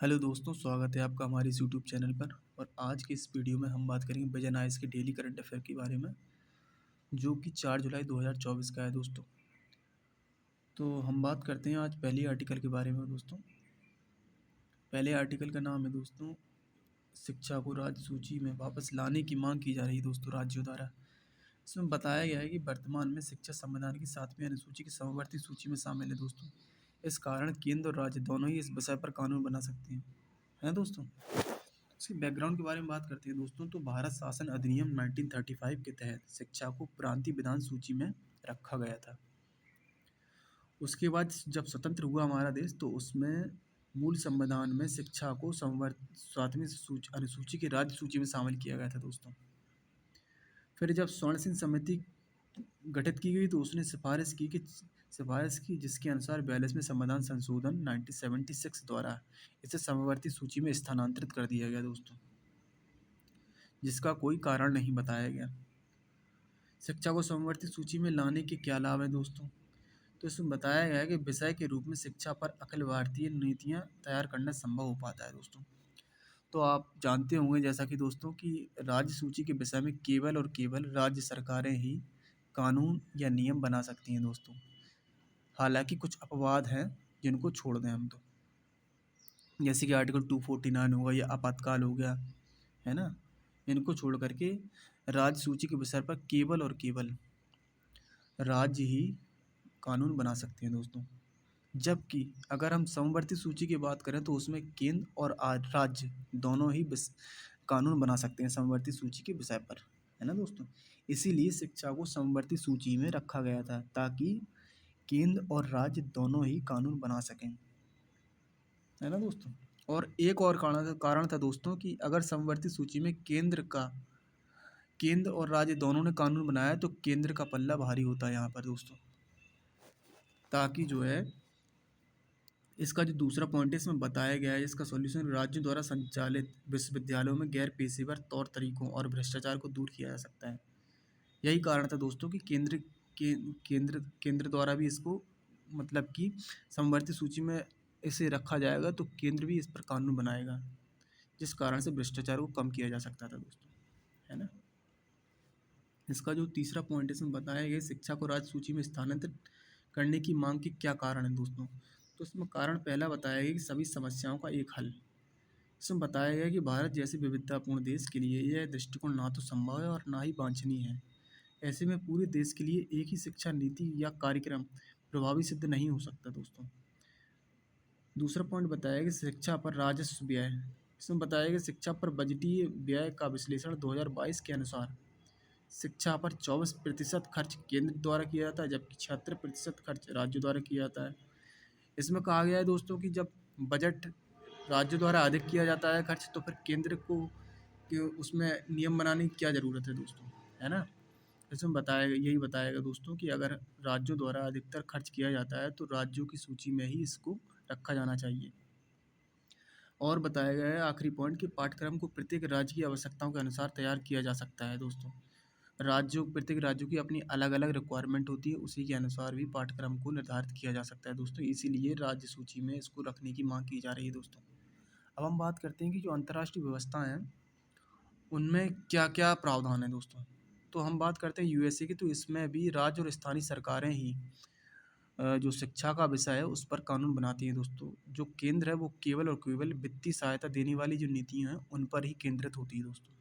Hello दोस्तों, स्वागत है आपका हमारे इस यूट्यूब चैनल पर। और आज की इस वीडियो में हम बात करेंगे विजन आइस के डेली करंट अफेयर के बारे में, जो कि 4 जुलाई 2024 का है दोस्तों। तो हम बात करते हैं आज पहले आर्टिकल के बारे में दोस्तों। पहले आर्टिकल का नाम है दोस्तों, शिक्षा को राज्य सूची में वापस लाने की मांग की जा रही है दोस्तों राज्यों द्वारा। इसमें बताया गया है कि वर्तमान में शिक्षा संविधान की 7वीं अनुसूची की समवर्ती सूची में शामिल है दोस्तों। इस कारण केंद्र और राज्य दोनों ही इस विषय पर कानून बना सकते हैं, है ना दोस्तों। इसके बैकग्राउंड के बारे में बात करते हैं दोस्तों। तो भारत शासन अधिनियम 1935 के तहत शिक्षा को प्रांतीय विधान सूची में रखा गया था। उसके बाद जब स्वतंत्र हुआ हमारा देश, तो उसमें मूल संविधान में शिक्षा को 7वीं अनुसूची की राज्य सूची में शामिल किया गया था दोस्तों। फिर जब स्वर्ण सिंह समिति गठित की गई, तो उसने सिफारिश की जिसके अनुसार 42वें संविधान संशोधन 1976 द्वारा इसे समवर्ती सूची में स्थानांतरित कर दिया गया दोस्तों, जिसका कोई कारण नहीं बताया गया। शिक्षा को समवर्ती सूची में लाने के क्या लाभ हैं दोस्तों। तो इसमें बताया गया है कि विषय के रूप में शिक्षा पर अखिल भारतीय नीतियाँ तैयार करना संभव हो पाता है दोस्तों। तो आप जानते होंगे जैसा कि दोस्तों कि राज्य सूची के विषय में केवल और केवल राज्य सरकारें ही कानून या नियम बना सकती हैं दोस्तों। हालांकि कुछ अपवाद हैं जिनको छोड़ दें हम, तो जैसे कि आर्टिकल 249 होगा या आपातकाल हो गया, है ना। इनको छोड़ करके राज्य सूची के विषय पर केवल और केवल राज्य ही कानून बना सकते हैं दोस्तों। जबकि अगर हम समवर्ती सूची की बात करें, तो उसमें केंद्र और राज्य दोनों ही कानून बना सकते हैं समवर्ती सूची के विषय पर, है ना दोस्तों। इसीलिए शिक्षा को समवर्ती सूची में रखा गया था, ताकि केंद्र और राज्य दोनों ही कानून बना सकें, है ना दोस्तों। और एक और कारण था दोस्तों कि अगर समवर्ती सूची में केंद्र और राज्य दोनों ने कानून बनाया, तो केंद्र का पल्ला भारी होता है यहाँ पर दोस्तों। ताकि जो है इसका जो दूसरा पॉइंट है, इसमें बताया गया है इसका सॉल्यूशन राज्यों द्वारा संचालित विश्वविद्यालयों में गैर पेशेवर तौर तरीकों और भ्रष्टाचार को दूर किया जा सकता है। यही कारण था दोस्तों कि केंद्र द्वारा भी इसको, मतलब कि समवर्ती सूची में इसे रखा जाएगा, तो केंद्र भी इस पर कानून बनाएगा, जिस कारण से भ्रष्टाचार को कम किया जा सकता था दोस्तों, है ना। इसका जो तीसरा पॉइंट है, इसमें बताया गया शिक्षा को राज्य सूची में स्थानांतरित करने की मांग के क्या कारण है दोस्तों। तो इसमें कारण पहला बताया गया कि सभी समस्याओं का एक हल। इसमें बताया गया कि भारत जैसे विविधतापूर्ण देश के लिए यह दृष्टिकोण ना तो संभव है और ना ही वांछनीय है। ऐसे में पूरे देश के लिए एक ही शिक्षा नीति या कार्यक्रम प्रभावी सिद्ध नहीं हो सकता दोस्तों। दूसरा पॉइंट बताया कि शिक्षा पर राजस्व व्यय। इसमें बताया कि शिक्षा पर बजटीय व्यय का विश्लेषण 2022 के अनुसार शिक्षा पर 24% खर्च केंद्र द्वारा किया जाता है, जबकि 76% खर्च राज्यों द्वारा किया जाता है। इसमें कहा गया है दोस्तों कि जब बजट राज्यों द्वारा अधिक किया जाता है खर्च, तो फिर केंद्र को कि उसमें नियम बनाने की क्या ज़रूरत है दोस्तों, है ना। इसमें यही बताएगा दोस्तों कि अगर राज्यों द्वारा अधिकतर खर्च किया जाता है, तो राज्यों की सूची में ही इसको रखा जाना चाहिए। और बताया गया है आखिरी पॉइंट कि पाठ्यक्रम को प्रत्येक राज्य की आवश्यकताओं के अनुसार तैयार किया जा सकता है दोस्तों। प्रत्येक राज्यों की अपनी अलग अलग रिक्वायरमेंट होती है, उसी के अनुसार भी पाठ्यक्रम को निर्धारित किया जा सकता है दोस्तों। इसीलिए राज्य सूची में इसको रखने की मांग की जा रही है दोस्तों। अब हम बात करते हैं कि जो अंतर्राष्ट्रीय व्यवस्था हैं, उनमें क्या क्या प्रावधान है दोस्तों। तो हम बात करते हैं यूएसए की, तो इसमें भी राज्य और स्थानीय सरकारें ही जो शिक्षा का विषय है उस पर कानून बनाती हैं दोस्तों। जो केंद्र है वो केवल और केवल वित्तीय सहायता देने वाली जो नीतियाँ हैं उन पर ही केंद्रित होती है दोस्तों।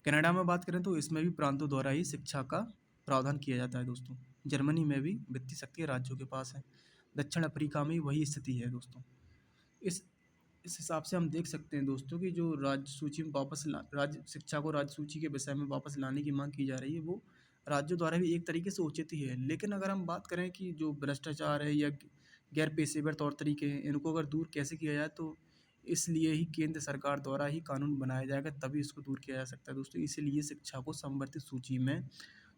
कनाडा में बात करें तो इसमें भी प्रांतों द्वारा ही शिक्षा का प्रावधान किया जाता है दोस्तों। जर्मनी में भी वित्तीय शक्ति राज्यों के पास है। दक्षिण अफ्रीका में वही स्थिति है दोस्तों। इस इस हिसाब से हम देख सकते हैं दोस्तों कि जो राज्य सूची में राज्य शिक्षा को राज्य सूची के विषय में वापस लाने की मांग की जा रही है, वो राज्यों द्वारा भी एक तरीके से उचित ही है। लेकिन अगर हम बात करें कि जो भ्रष्टाचार है या गैर पेशेवर तौर तरीके हैं, इनको अगर दूर कैसे किया जाए, तो इसलिए ही केंद्र सरकार द्वारा ही कानून बनाया जाएगा, तभी इसको दूर किया जा सकता है दोस्तों। इसीलिए शिक्षा को समवर्ती सूची में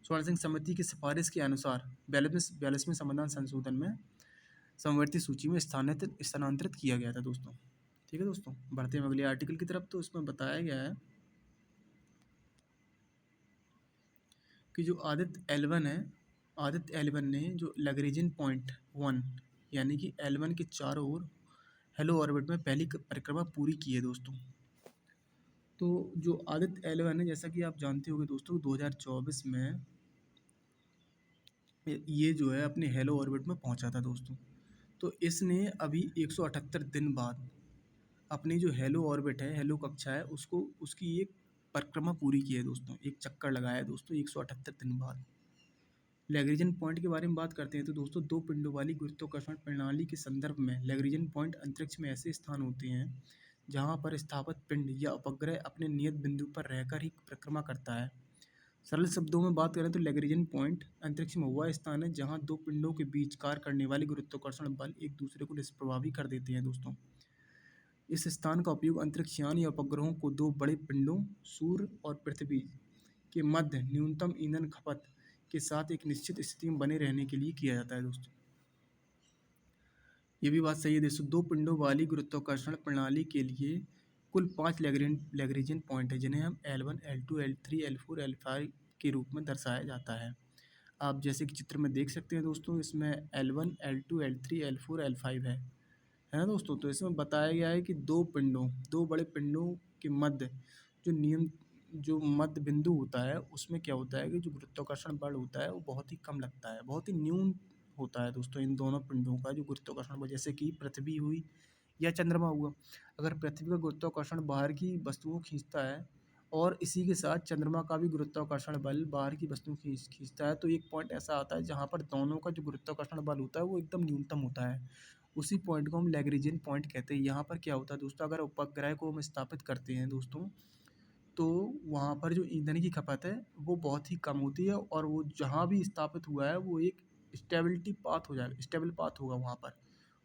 स्वर्ण सिंह समिति की सिफारिश के अनुसार 42वें संविधान संशोधन में समवर्ती सूची में स्थानांतरित किया गया था दोस्तों। ठीक है दोस्तों, बढ़ते हैं अगले आर्टिकल की तरफ। तो इसमें बताया गया है कि जो आदित्य एल वन ने जो लैग्रेंजियन पॉइंट 1 यानी कि L1 के चारों ओर हेलो ऑर्बिट में पहली परिक्रमा पूरी की है दोस्तों। तो जो आदित्य L1 है, जैसा कि आप जानते होंगे दोस्तों, 2024 में ये जो है अपने हेलो ऑर्बिट में पहुंचा था दोस्तों। तो इसने अभी 178 दिन बाद अपनी जो हेलो ऑर्बिट है, हेलो कक्षा है, उसको उसकी एक परिक्रमा पूरी की है दोस्तों, एक चक्कर लगाया है दोस्तों 178 दिन बाद। लैग्रेंजियन पॉइंट के बारे में बात करते हैं तो दोस्तों, दो पिंडों वाली गुरुत्वाकर्षण प्रणाली के संदर्भ में लैग्रेंजियन पॉइंट अंतरिक्ष में ऐसे स्थान होते हैं जहां पर स्थापित पिंड या उपग्रह अपने नियत बिंदु पर रहकर ही परिक्रमा करता है। सरल शब्दों में बात करें तो लैग्रेंजियन पॉइंट अंतरिक्ष में वह स्थान है जहां दो पिंडों के बीच कार्य करने वाले गुरुत्वाकर्षण बल एक दूसरे को निष्प्रभावी कर देते हैं दोस्तों। इस स्थान का उपयोग अंतरिक्ष यान या उपग्रहों को दो बड़े पिंडों सूर्य और पृथ्वी के मध्य न्यूनतम ईंधन खपत के साथ एक निश्चित स्थिति में बने रहने के लिए किया जाता है दोस्तों। ये भी बात सही है दोस्तों, दो पिंडों वाली गुरुत्वाकर्षण प्रणाली के लिए कुल 5 लैग्रेंजियन पॉइंट है जिन्हें हम L1, L2, L3, L4, L5 के रूप में दर्शाया जाता है। आप जैसे कि चित्र में देख सकते हैं दोस्तों, इसमें L1, L2, L3, L4, L5 है ना दोस्तों। तो इसमें बताया गया है कि दो बड़े पिंडों के मध्य जो नियम जो मध्य बिंदु होता है, उसमें क्या होता है कि जो गुरुत्वाकर्षण बल होता है वो बहुत ही कम लगता है, बहुत ही न्यून होता है दोस्तों इन दोनों पिंडों का जो गुरुत्वाकर्षण बल। जैसे कि पृथ्वी हुई या चंद्रमा हुआ, अगर पृथ्वी का गुरुत्वाकर्षण बाहर की वस्तुओं को खींचता है और इसी के साथ चंद्रमा का भी गुरुत्वाकर्षण बल बाहर की वस्तुओं को खींचता है, तो एक पॉइंट ऐसा आता है जहाँ पर दोनों का जो गुरुत्वाकर्षण बल होता है वो एकदम न्यूनतम होता है। उसी पॉइंट को हम लैग्रेंजियन पॉइंट कहते हैं। यहाँ पर क्या होता है दोस्तों, अगर उपग्रह को हम स्थापित करते हैं दोस्तों, तो वहाँ पर जो ईंधन की खपत है वो बहुत ही कम होती है और वो जहाँ भी स्थापित हुआ है वो एक स्टेबिलिटी पाथ हो जाएगा, स्टेबल पाथ होगा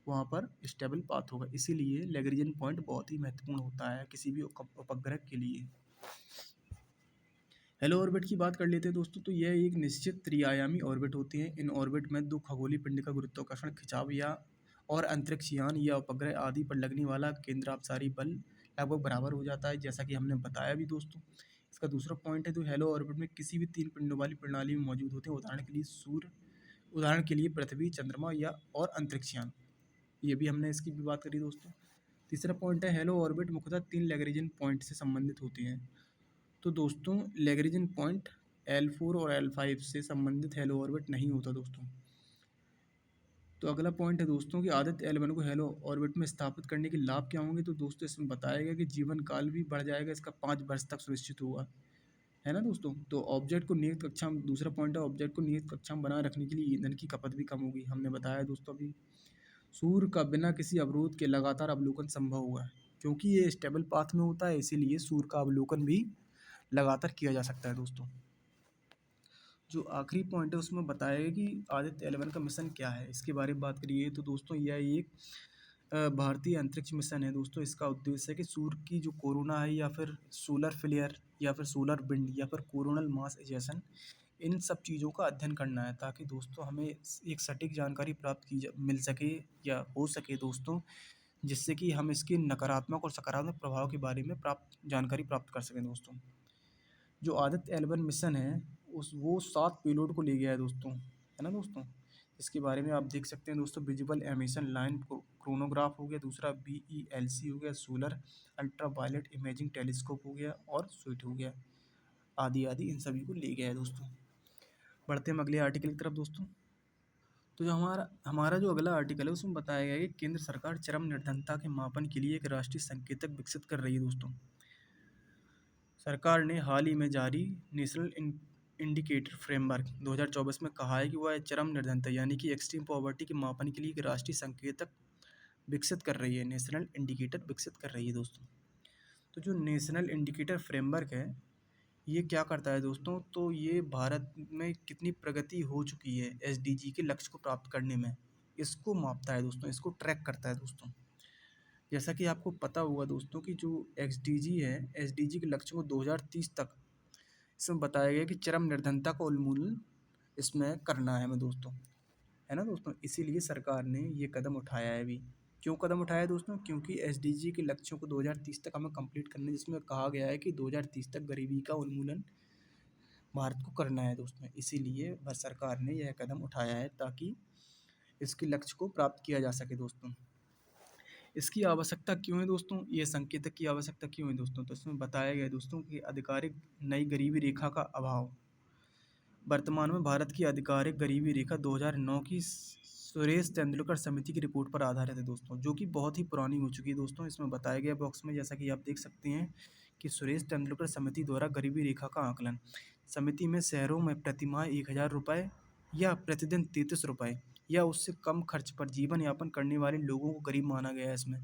वहाँ पर स्टेबल पाथ होगा। इसीलिए लैग्रेंजियन पॉइंट बहुत ही महत्वपूर्ण होता है किसी भी उपग्रह के लिए। हेलो ऑर्बिट की बात कर लेते हैं दोस्तों, तो यह एक निश्चित त्रिआयामी ऑर्बिट होती है। इन ऑर्बिट में दो खगोलीय पिंड का गुरुत्वाकर्षण खिंचाव या और अंतरिक्ष यान या उपग्रह आदि पर लगने वाला केंद्रापसारी बल लगभग बराबर हो जाता है, जैसा कि हमने बताया भी दोस्तों। इसका दूसरा पॉइंट है, तो हेलो ऑर्बिट में किसी भी तीन पिंडों वाली प्रणाली में मौजूद होते हैं, उदाहरण के लिए सूर्य, उदाहरण के लिए पृथ्वी, चंद्रमा या और अंतरिक्ष यान। ये भी हमने इसकी भी बात करी दोस्तों। तीसरा पॉइंट है, हेलो ऑर्बिट मुख्यतः तीन लैग्रेंजियन पॉइंट से संबंधित होते हैं। तो दोस्तों लैग्रेंजियन पॉइंट L4 और L5 से संबंधित हेलो ऑर्बिट नहीं होता दोस्तों। तो अगला पॉइंट है दोस्तों कि आदित्य L1 को हेलो ऑर्बिट में स्थापित करने के लाभ क्या होंगे। तो दोस्तों इसमें बताया गया कि जीवन काल भी बढ़ जाएगा, इसका 5 वर्ष तक सुनिश्चित होगा, है ना दोस्तों। तो ऑब्जेक्ट को नियत कक्षा में, दूसरा पॉइंट है ऑब्जेक्ट को नियत कक्षा में बनाए रखने के लिए ईंधन की खपत भी कम होगी, हमने बताया दोस्तों अभी। सूर्य का बिना किसी अवरोध के लगातार अवलोकन संभव होगा, क्योंकि ये स्टेबल पाथ में होता है, इसीलिए सूर्य का अवलोकन भी लगातार किया जा सकता है दोस्तों। जो आखिरी पॉइंट है उसमें बताया गया कि आदित्य L1 का मिशन क्या है, इसके बारे में बात करिए तो दोस्तों यह एक भारतीय अंतरिक्ष मिशन है दोस्तों। इसका उद्देश्य है कि सूर्य की जो कोरोना है या फिर सोलर फ्लेयर या फिर सोलर विंड या फिर कोरोनल मास इजेशन, इन सब चीज़ों का अध्ययन करना है, ताकि दोस्तों हमें एक सटीक जानकारी प्राप्त मिल सके या हो सके दोस्तों, जिससे कि हम इसके नकारात्मक और सकारात्मक प्रभाव के बारे में जानकारी प्राप्त कर सकें दोस्तों। जो आदित्य L1 मिशन है वो 7 पेलोड को ले गया है दोस्तों, है ना दोस्तों। इसके बारे में आप देख सकते हैं दोस्तों, विजिबल एमिशन लाइन क्रोनोग्राफ हो गया, दूसरा BELC हो गया, solar ultraviolet imaging telescope हो गया और स्वीट हो गया, आदि आदि इन सभी को ले गया है दोस्तों। बढ़ते हैं अगले आर्टिकल की तरफ दोस्तों। तो जो हमारा हमारा जो अगला आर्टिकल है उसमें बताया गया है कि केंद्र सरकार चरम निर्धनता के मापन के लिए एक राष्ट्रीय संकेतक विकसित कर रही है दोस्तों। सरकार ने हाल ही में जारी नेशनल इंडिकेटर फ्रेमवर्क 2024 में कहा है कि वह चरम निर्धनता यानी कि एक्सट्रीम पॉवर्टी के मापन के लिए एक राष्ट्रीय संकेतक विकसित कर रही है, नेशनल इंडिकेटर विकसित कर रही है दोस्तों। तो जो नेशनल इंडिकेटर फ्रेमवर्क है ये क्या करता है दोस्तों, तो ये भारत में कितनी प्रगति हो चुकी है SDG के लक्ष्य को प्राप्त करने में, इसको मापता है दोस्तों, इसको ट्रैक करता है दोस्तों। जैसा कि आपको पता होगा दोस्तों कि जो XDG है, SDG के लक्ष्य को 2030 तक इसमें बताया गया कि चरम निर्धनता का उन्मूलन इसमें करना है हमें दोस्तों, है ना दोस्तों। इसीलिए सरकार ने ये कदम उठाया है अभी। क्यों कदम उठाया है दोस्तों, क्योंकि SDG के लक्ष्यों को 2030 तक हमें कंप्लीट करना है, जिसमें कहा गया है कि 2030 तक गरीबी का उन्मूलन भारत को करना है दोस्तों। इसीलिए भारत सरकार ने यह कदम उठाया है ताकि इसके लक्ष्य को प्राप्त किया जा सके दोस्तों। इसकी आवश्यकता क्यों है दोस्तों? ये संकेतक की आवश्यकता क्यों है दोस्तों? तो इसमें बताया गया है दोस्तों कि आधिकारिक नई गरीबी रेखा का अभाव। वर्तमान में भारत की आधिकारिक गरीबी रेखा 2009 की सुरेश तेंदुलकर समिति की रिपोर्ट पर आधारित है दोस्तों, जो कि बहुत ही पुरानी हो चुकी है दोस्तों। इसमें बताया गया बॉक्स में, जैसा कि आप देख सकते हैं कि सुरेश तेंदुलकर समिति द्वारा गरीबी रेखा का आकलन। समिति में शहरों में प्रतिमाह 1000 रुपये या प्रतिदिन 33 रुपये या उससे कम खर्च पर जीवन यापन करने वाले लोगों को गरीब माना गया है इसमें।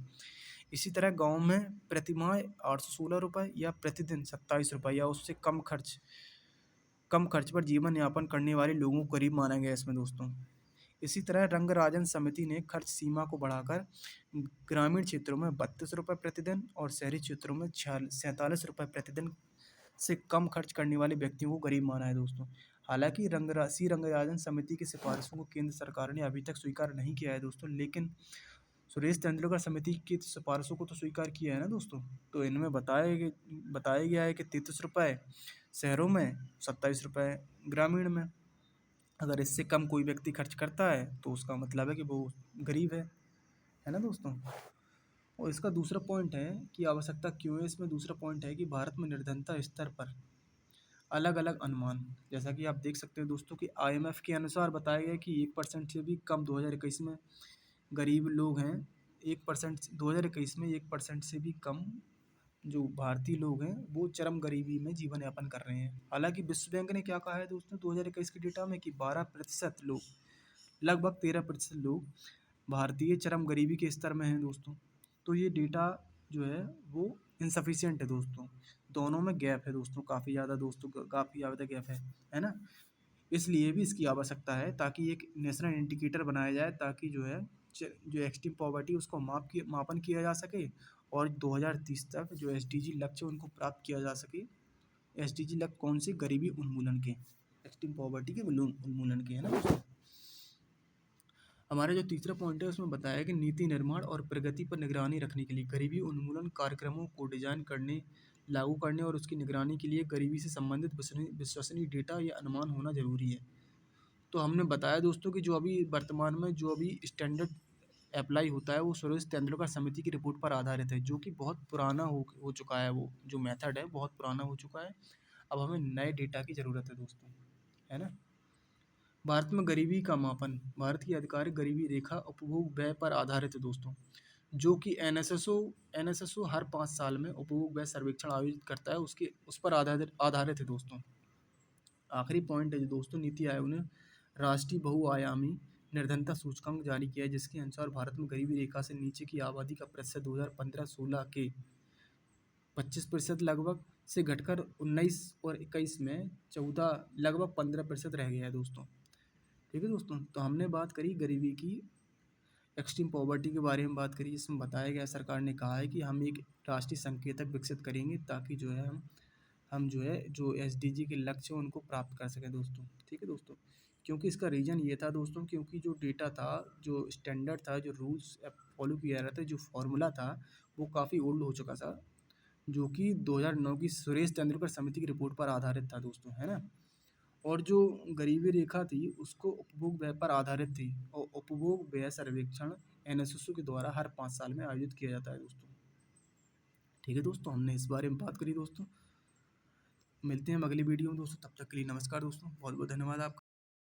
इसी तरह गांव में प्रतिमाह 816 रुपये या प्रतिदिन 27 रुपये या उससे कम खर्च पर जीवन यापन करने वाले लोगों को गरीब माना गया है इसमें दोस्तों। इसी तरह रंगराजन समिति ने खर्च सीमा को बढ़ाकर ग्रामीण क्षेत्रों में 32 रुपये प्रतिदिन और शहरी क्षेत्रों में 47 रुपये प्रतिदिन से कम खर्च करने वाले व्यक्तियों को गरीब माना है दोस्तों। हालांकि रंगराजन समिति की सिफारिशों को केंद्र सरकार ने अभी तक स्वीकार नहीं किया है दोस्तों, लेकिन सुरेश तेंदुलकर समिति की सिफारिशों को तो स्वीकार किया है ना दोस्तों। तो इनमें बताया गया है कि 33 रुपये शहरों में, 27 रुपये ग्रामीण में। अगर इससे कम कोई व्यक्ति खर्च करता है तो उसका मतलब है कि वो गरीब है ना दोस्तों। और इसका दूसरा पॉइंट है कि आवश्यकता क्यों है। इसमें दूसरा पॉइंट है कि भारत में निर्धनता स्तर पर अलग अलग अनुमान, जैसा कि आप देख सकते हैं दोस्तों कि IMF के अनुसार बताया गया कि 1% से भी कम 2021 में गरीब लोग हैं। 1% 2021 में 1% से भी कम जो भारतीय लोग हैं वो चरम गरीबी में जीवन यापन कर रहे हैं। हालांकि विश्व बैंक ने क्या कहा है दोस्तों 2021 के डेटा में कि 12% लोग, लगभग 13% लोग भारतीय चरम गरीबी के स्तर में हैं दोस्तों। तो ये डेटा जो है वो इनसफिशियंट है दोस्तों। दोनों में गैप है दोस्तों, काफ़ी ज़्यादा दोस्तों, काफ़ी ज़्यादा गैप है ना। इसलिए भी इसकी आवश्यकता है ताकि एक नेशनल इंडिकेटर बनाया जाए, ताकि जो है जो एक्सट्रीम पॉवर्टी उसको मापन किया जा सके और 2030 तक जो SDG लक्ष्य उनको प्राप्त किया जा सके। SDG लक्ष्य कौन से? गरीबी उन्मूलन के, एक्सट्रीम पॉवर्टी के उन्मूलन के, है ना दोस्तों। हमारा जो तीसरा पॉइंट है उसमें बताया कि नीति निर्माण और प्रगति पर निगरानी रखने के लिए गरीबी उन्मूलन कार्यक्रमों को डिजाइन करने, लागू करने और उसकी निगरानी के लिए गरीबी से संबंधित विश्वसनीय डेटा या अनुमान होना जरूरी है। तो हमने बताया दोस्तों कि जो अभी वर्तमान में जो अभी स्टैंडर्ड अप्लाई होता है वो सुरेश तेंदुलकर समिति की रिपोर्ट पर आधारित है, जो कि बहुत पुराना हो चुका है। वो जो मेथड है बहुत पुराना हो चुका है। अब हमें नए डेटा की ज़रूरत है दोस्तों, है ना। भारत में गरीबी का मापन, भारत की आधिकारिक गरीबी रेखा उपभोग व्यय पर आधारित है दोस्तों, जो कि एनएसएसओ हर 5 साल में उपभोग व्यय सर्वेक्षण आयोजित करता है, उस पर आधारित है दोस्तों। आखिरी पॉइंट है जो दोस्तों, नीति आयोग ने राष्ट्रीय बहुआयामी निर्धनता सूचकांक जारी किया है, जिसके अनुसार भारत में गरीबी रेखा से नीचे की आबादी का प्रतिशत 2015-16 के 25% लगभग से घटकर 19 और 21 में 14 लगभग 15% रह गया है दोस्तों। ठीक है दोस्तों, तो हमने बात करी गरीबी की, एक्सट्रीम पॉवर्टी के बारे में बात करी। इसमें बताया गया सरकार ने कहा है कि हम एक राष्ट्रीय संकेतक विकसित करेंगे ताकि जो है हम जो है जो SDG के लक्ष्य हैं उनको प्राप्त कर सकें दोस्तों। ठीक है दोस्तों, क्योंकि इसका रीज़न ये था दोस्तों, क्योंकि जो डेटा था, जो स्टैंडर्ड था, जो रूल्स फॉलो किया रहा था, जो फार्मूला था वो काफ़ी ओल्ड हो चुका था, जो कि 2009 की सुरेश तेंदुलकर समिति की रिपोर्ट पर आधारित था दोस्तों, है ना। और जो गरीबी रेखा थी उसको उपभोग व्यय पर आधारित थी, और उपभोग व्यय सर्वेक्षण NSSO के द्वारा हर 5 साल में आयोजित किया जाता है दोस्तों। ठीक है दोस्तों, हमने इस बारे में बात करी दोस्तों। मिलते हैं हम अगली वीडियो में दोस्तों, तब तक के लिए नमस्कार दोस्तों, बहुत बहुत धन्यवाद आपका।